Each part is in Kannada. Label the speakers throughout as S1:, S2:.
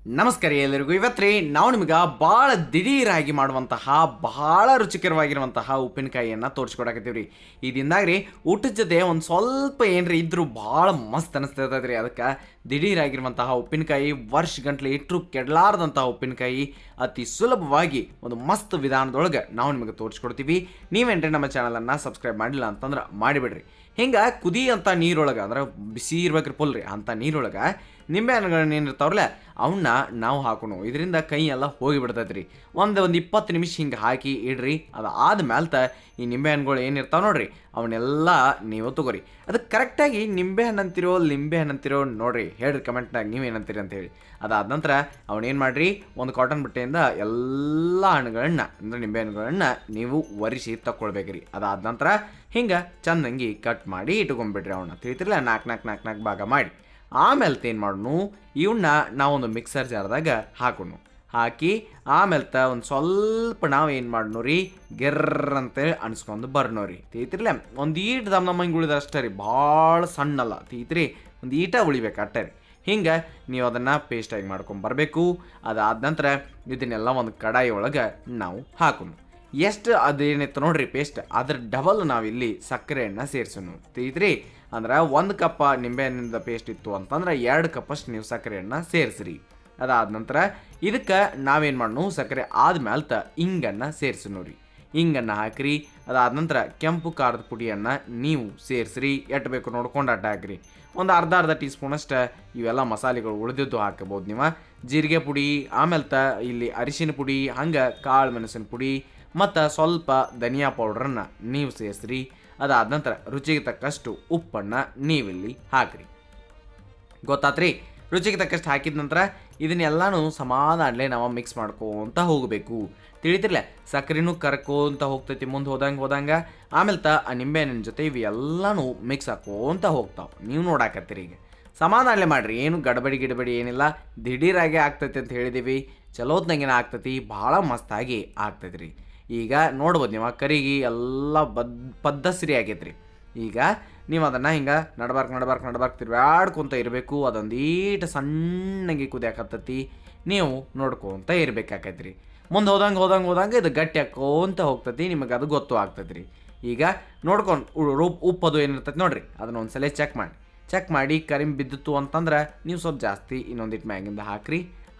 S1: ನಮಸ್ಕಾರ ಎಲ್ಲರಿಗೂ. ಇವತ್ತು ನಾವು ನಿಮಗೆ ಭಾಳ ದಿಢೀರಾಗಿ ಮಾಡುವಂತಹ ಭಾಳ ರುಚಿಕರವಾಗಿರುವಂತಹ ಉಪ್ಪಿನಕಾಯಿಯನ್ನು ತೋರಿಸ್ಕೊಡಕತ್ತೀವಿ ರೀ. ಇದರಿಂದಾಗಿ ರೀ ಊಟದ ಜೊತೆ ಒಂದು ಸ್ವಲ್ಪ ಏನ್ರಿ ಇದ್ರೂ ಭಾಳ ಮಸ್ತ್ ಅನಿಸ್ತೈತೆ ರೀ. ಅದಕ್ಕೆ ದಿಢೀರಾಗಿರುವಂತಹ ಉಪ್ಪಿನಕಾಯಿ, ವರ್ಷ ಗಂಟ್ಲೆ ಇಟ್ಟರು ಕೆಡಲಾರದಂತಹ ಉಪ್ಪಿನಕಾಯಿ ಅತಿ ಸುಲಭವಾಗಿ ಒಂದು ಮಸ್ತ್ ವಿಧಾನದೊಳಗೆ ನಾವು ನಿಮಗೆ ತೋರಿಸ್ಕೊಡ್ತೀವಿ. ನೀವೇನ್ರಿ ನಮ್ಮ ಚಾನಲನ್ನು ಸಬ್ಸ್ಕ್ರೈಬ್ ಮಾಡಿಲ್ಲ ಅಂತಂದ್ರೆ ಮಾಡಿಬಿಡ್ರಿ. ಹಿಂಗೆ ಕುದಿ ಅಂತ ನೀರೊಳಗೆ, ಅಂದ್ರೆ ಬಿಸಿ ಇರ್ಬೇಕ್ರಿ ಫುಲ್ ರೀ, ಅಂಥ ನೀರೊಳಗೆ ನಿಂಬೆ ಹಣ್ಣುಗಳನ್ನ ಏನಿರ್ತಾವ್ರಲ್ಲ ಅವನ್ನ ನಾವು ಹಾಕೋಣ. ಇದರಿಂದ ಕೈ ಎಲ್ಲ ಹೋಗಿಬಿಡ್ತೈತೆ ರೀ. ಒಂದು 20 ನಿಮಿಷ ಹಿಂಗೆ ಹಾಕಿ ಇಡ್ರಿ. ಅದು ಆದ್ಮೇಲೆ ಈ ನಿಂಬೆ ಹಣ್ಣುಗಳು ಏನಿರ್ತಾವೆ ನೋಡ್ರಿ ಅವನ್ನೆಲ್ಲ ನೀವು ತಗೋರಿ. ಅದಕ್ಕೆ ಕರೆಕ್ಟಾಗಿ ನಿಂಬೆ ಹಣ್ಣು ಅಂತಿರೋ ಲಿಂಬೆ ಹಣ್ಣು ಅಂತಿರೋ ನೋಡ್ರಿ, ಹೇಳ್ರಿ ಕಮೆಂಟ್ನಾಗ ನೀವೇನಂತೀರಿ ಅಂತೇಳಿ. ಅದಾದ ನಂತರ ಅವನೇನು ಮಾಡಿರಿ, ಒಂದು ಕಾಟನ್ ಬಟ್ಟೆಯಿಂದ ಎಲ್ಲ ಹಣ್ಣುಗಳನ್ನ ಅಂದರೆ ನಿಂಬೆ ಹಣ್ಣುಗಳನ್ನ ನೀವು ಒರೆಸಿ ತಗೊಳ್ಬೇಕ್ರಿ. ಅದಾದ ನಂತರ ಹಿಂಗೆ ಚಂದಂಗಿ ಕಟ್ ಮಾಡಿ ಇಟ್ಕೊಂಡ್ಬಿಡ್ರಿ. ಅವನ್ನ ತಿಳಿತಿರಲ್ಲ, 4 ಭಾಗ ಮಾಡಿ. ಆಮೇಲೆ ಏನು ಮಾಡೋಣ, ಇವನ್ನ ನಾವೊಂದು ಮಿಕ್ಸರ್ ಜಾರ್ದಾಗ ಹಾಕೋಣ. ಹಾಕಿ ಆಮೇಲೆ ಒಂದು ಸ್ವಲ್ಪ ನಾವು ಏನು ಮಾಡೋಣ ರೀ, ಗೆರ್ರ ಅಂತೇಳಿ ಅನ್ಸ್ಕೊಂಡು ಬರ್ನೋ ರೀ. ತೀತಿರ್ಲೆ ಒಂದು ಈಟ್ ದಮ್ ಹಿಂಗೆ ಉಳಿದ ಅಷ್ಟೇ ರೀ, ಭಾಳ ಸಣ್ಣಲ್ಲ ತೀತ್ರಿ, ಒಂದು ಈಟ ಉಳಿಬೇಕು ಅಷ್ಟೇ ರೀ. ಹಿಂಗೆ ನೀವು ಅದನ್ನು ಪೇಸ್ಟಾಗಿ ಮಾಡ್ಕೊಂಬರ್ಬೇಕು. ಅದಾದ ನಂತರ ಇದನ್ನೆಲ್ಲ ಒಂದು ಕಡಾಯಿ ಒಳಗೆ ನಾವು ಹಾಕೋಣ. ಎಷ್ಟು ಅದೇನಿತ್ತು ನೋಡ್ರಿ ಪೇಸ್ಟ್, ಅದ್ರ ಡಬಲ್ ನಾವಿಲ್ಲಿ ಸಕ್ಕರೆಯನ್ನು ಸೇರಿಸೋಣ. ತಿಳಿದ್ರಿ, ಅಂದ್ರೆ 1 ಕಪ್ ನಿಂಬೆಹಣ್ಣಿಂದ ಪೇಸ್ಟ್ ಇತ್ತು ಅಂತಂದ್ರೆ 2 ಕಪ್ಪಷ್ಟು ನೀವು ಸಕ್ಕರೆಯನ್ನು ಸೇರಿಸ್ರಿ. ಅದಾದ ನಂತರ ಇದಕ್ಕೆ ನಾವೇನು ಮಾಡೋಣ, ಸಕ್ಕರೆ ಆದ್ಮೇಲೆ ಹಿಂಗನ್ನು ಸೇರಿಸೋಣ ರೀ. ಹಿಂಗನ್ನು ಹಾಕಿರಿ. ಅದಾದ ನಂತರ ಕೆಂಪು ಖಾರದ ಪುಡಿಯನ್ನು ನೀವು ಸೇರಿಸ್ರಿ. ಎಟ್ಟು ಬೇಕು ನೋಡ್ಕೊಂಡು ಅಡ್ಡ ಹಾಕಿರಿ. ಒಂದು ಅರ್ಧ ಟೀ ಸ್ಪೂನಷ್ಟು ಇವೆಲ್ಲ ಮಸಾಲೆಗಳು ಉಳಿದಿದ್ದು ಹಾಕಬಹುದು ನೀವು. ಜೀರಿಗೆ ಪುಡಿ, ಆಮೇಲೆ ಇಲ್ಲಿ ಅರಿಶಿನ ಪುಡಿ, ಹಂಗೆ ಕಾಳು ಮೆಣಸಿನ ಪುಡಿ ಮತ್ತು ಸ್ವಲ್ಪ ಧನಿಯಾ ಪೌಡ್ರನ್ನು ನೀವು ಸೇರಿಸ್ರಿ. ಅದಾದ ನಂತರ ರುಚಿಗೆ ತಕ್ಕಷ್ಟು ಉಪ್ಪನ್ನು ನೀವಿಲ್ಲಿ ಹಾಕಿರಿ. ಗೊತ್ತಾತ್ರಿ? ರುಚಿಗೆ ತಕ್ಕಷ್ಟು ಹಾಕಿದ ನಂತರ ಇದನ್ನೆಲ್ಲನೂ ಸಮಾಧಾನಲೇ ನಾವು ಮಿಕ್ಸ್ ಮಾಡ್ಕೋತ ಹೋಗಬೇಕು. ತಿಳಿತಿರ್ಲೆ, ಸಕ್ಕರೆನೂ ಕರ್ಕೋಂತ ಹೋಗ್ತೈತಿ ಮುಂದೆ ಹೋದಂಗೆ. ಆಮೇಲೆ ಆ ನಿಂಬೆಹಣ್ಣಿನ ಜೊತೆ ಇವೆಲ್ಲನೂ ಮಿಕ್ಸ್ ಹಾಕೋಂತ ಹೋಗ್ತಾವೆ. ನೀವು ನೋಡಾಕತ್ತೀರಿ. ಈಗ ಸಮಾಧಾನಲೇ ಮಾಡಿರಿ, ಏನು ಗಡಬಡಿ ಏನಿಲ್ಲ. ದಿಢೀರಾಗೆ ಆಗ್ತೈತಿ ಅಂತ ಹೇಳಿದ್ದೀವಿ. ಚಲೋತ್ನಂಗಿನ ಆಗ್ತೈತಿ, ಭಾಳ ಮಸ್ತಾಗಿ ಆಗ್ತೈತಿ ರೀ. ಈಗ ನೋಡ್ಬೋದು ನೀವು ಕರಿಗೆ ಎಲ್ಲ ಪದ್ದಸರಿ ಆಗೈತ್ರಿ. ಈಗ ನೀವು ಅದನ್ನು ಹಿಂಗೆ ನಡ್ಬಾರ್ಕ್ ತಿರ್ಗಾಡ್ಕೊತ ಇರಬೇಕು. ಅದೊಂದೀಟ ಸಣ್ಣಗೆ ಕುದಿಯಾಕತ್ತೈತಿ, ನೀವು ನೋಡ್ಕೊತ ಇರಬೇಕಾಕೈತ್ರಿ. ಮುಂದೆ ಹೋದಂಗೆ ಇದು ಗಟ್ಟಿ ಹಾಕೋಂತ ಹೋಗ್ತೈತಿ, ನಿಮಗೆ ಅದು ಗೊತ್ತು ಆಗ್ತೈತ್ರಿ. ಈಗ ನೋಡ್ಕೊಂಡು ಉಪ್ಪದು ಏನಿರ್ತೈತಿ ನೋಡ್ರಿ, ಅದನ್ನ ಒಂದ್ಸಲ ಚೆಕ್ ಮಾಡಿ ಕರಿಮೆ ಬಿದ್ದಿತ್ತು ಅಂತಂದ್ರೆ ನೀವು ಸ್ವಲ್ಪ ಜಾಸ್ತಿ ಇನ್ನೊಂದಿಟ್ಟು ಮ್ಯಾಗಿಂದ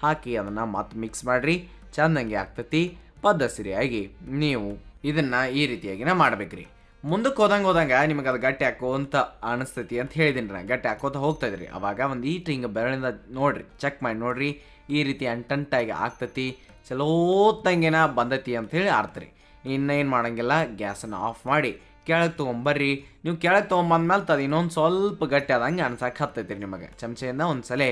S1: ಹಾಕಿ ಅದನ್ನು ಮತ್ತೆ ಮಿಕ್ಸ್ ಮಾಡಿರಿ. ಚೆಂದಂಗೆ ಆಗ್ತೈತಿ. ಪದ್ದಸರಿಯಾಗಿ ನೀವು ಇದನ್ನು ಈ ರೀತಿಯಾಗಿನ ಮಾಡ್ಬೇಕ್ರಿ. ಮುಂದಕ್ಕೆ ಹೋದಂಗೆ ನಿಮಗೆ ಅದು ಗಟ್ಟಿ ಹಾಕೋಂತ ಅನಿಸ್ತೈತಿ ಅಂತ ಹೇಳಿದ್ದೀನಿ ರೀ. ಗಟ್ಟಿ ಹಾಕೋತ ಹೋಗ್ತಾಯಿದ್ರಿ. ಅವಾಗ ಒಂದು ಈಟ್ ಹಿಂಗೆ ಬೆರಳಿಂದ ನೋಡಿರಿ, ಚೆಕ್ ಮಾಡಿ ನೋಡಿರಿ, ಈ ರೀತಿ ಅಂಟಂಟಾಗಿ ಆಗ್ತೈತಿ, ಚಲೋತ್ತಂಗೆನ ಬಂದೈತಿ ಅಂಥೇಳಿ ಆಡ್ತೀರಿ. ಇನ್ನೇನು ಮಾಡೋಂಗಿಲ್ಲ, ಗ್ಯಾಸನ್ನು ಆಫ್ ಮಾಡಿ ಕೆಳಗೆ ತೊಗೊಂಬರ್ರಿ. ನೀವು ಕೆಳಗೆ ತೊಗೊಂಬಂದ್ಮೇಲೆ ಅದು ಇನ್ನೊಂದು ಸ್ವಲ್ಪ ಗಟ್ಟಿ ಆದಂಗೆ ಅನ್ಸಕ್ಕೆ ಹತ್ತೈತಿ ರೀ. ನಿಮಗೆ ಚಮಚೆಯಿಂದ ಒಂದು ಸಲ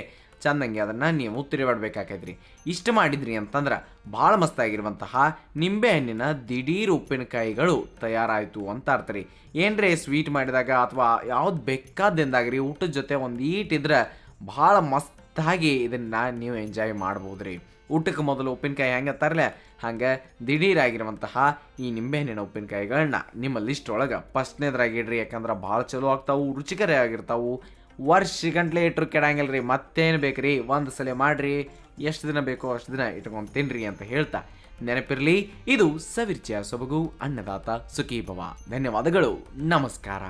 S1: ಚಂದಂಗೆ ಅದನ್ನು ನೀವು ತಿರುಗಾಡ್ಬೇಕಾಕೈತ್ರಿ. ಇಷ್ಟು ಮಾಡಿದ್ರಿ ಅಂತಂದ್ರೆ ಭಾಳ ಮಸ್ತಾಗಿರುವಂತಹ ನಿಂಬೆಹಣ್ಣಿನ ದಿಢೀರ್ ಉಪ್ಪಿನಕಾಯಿಗಳು ತಯಾರಾಯಿತು ಅಂತ ಅರ್ಥ. ಏನ್ರಿ ಸ್ವೀಟ್ ಮಾಡಿದಾಗ ಅಥವಾ ಯಾವ್ದು ಬೇಕಾದಿಂದಾಗ್ರಿ ಊಟದ ಜೊತೆ ಒಂದು ಈಟಿದ್ರೆ ಭಾಳ ಮಸ್ತಾಗಿ ಇದನ್ನು ನೀವು ಎಂಜಾಯ್ ಮಾಡ್ಬೋದು ರೀ. ಊಟಕ್ಕೆ ಮೊದಲು ಉಪ್ಪಿನಕಾಯಿ ಹೆಂಗೆ ತರಲೆ ಹಂಗೆ ದಿಢೀರಾಗಿರುವಂತಹ ಈ ನಿಂಬೆಹಣ್ಣಿನ ಉಪ್ಪಿನಕಾಯಿಗಳನ್ನ ನಿಮ್ಮ ಲಿಸ್ಟ್ ಒಳಗೆ ಫಸ್ಟ್ನೇದ್ರಾಗಿಡ್ರಿ. ಯಾಕಂದ್ರೆ ಭಾಳ ಚಲೋ ಆಗ್ತಾವು, ರುಚಿಕರ ಆಗಿರ್ತಾವು. ವರ್ಷ ಗಂಟ್ಲೆ ಇಟ್ಟರು ಕೆಡಂಗಿಲ್ಲ ರೀ. ಮತ್ತೇನು ಬೇಕು ರೀ, ಒಂದು ಸಲ ಮಾಡಿರಿ, ಎಷ್ಟು ದಿನ ಬೇಕೋ ಅಷ್ಟು ದಿನ ಇಟ್ಕೊಂಡು ತಿನ್ನಿರಿ ಅಂತ ಹೇಳ್ತಾ ನೆನಪಿರಲಿ, ಇದು ಸವಿರ್ಚಿಯ ಸೊಬಗು ಅನ್ನದಾತ ಸುಖೀಭವ. ಧನ್ಯವಾದಗಳು, ನಮಸ್ಕಾರ.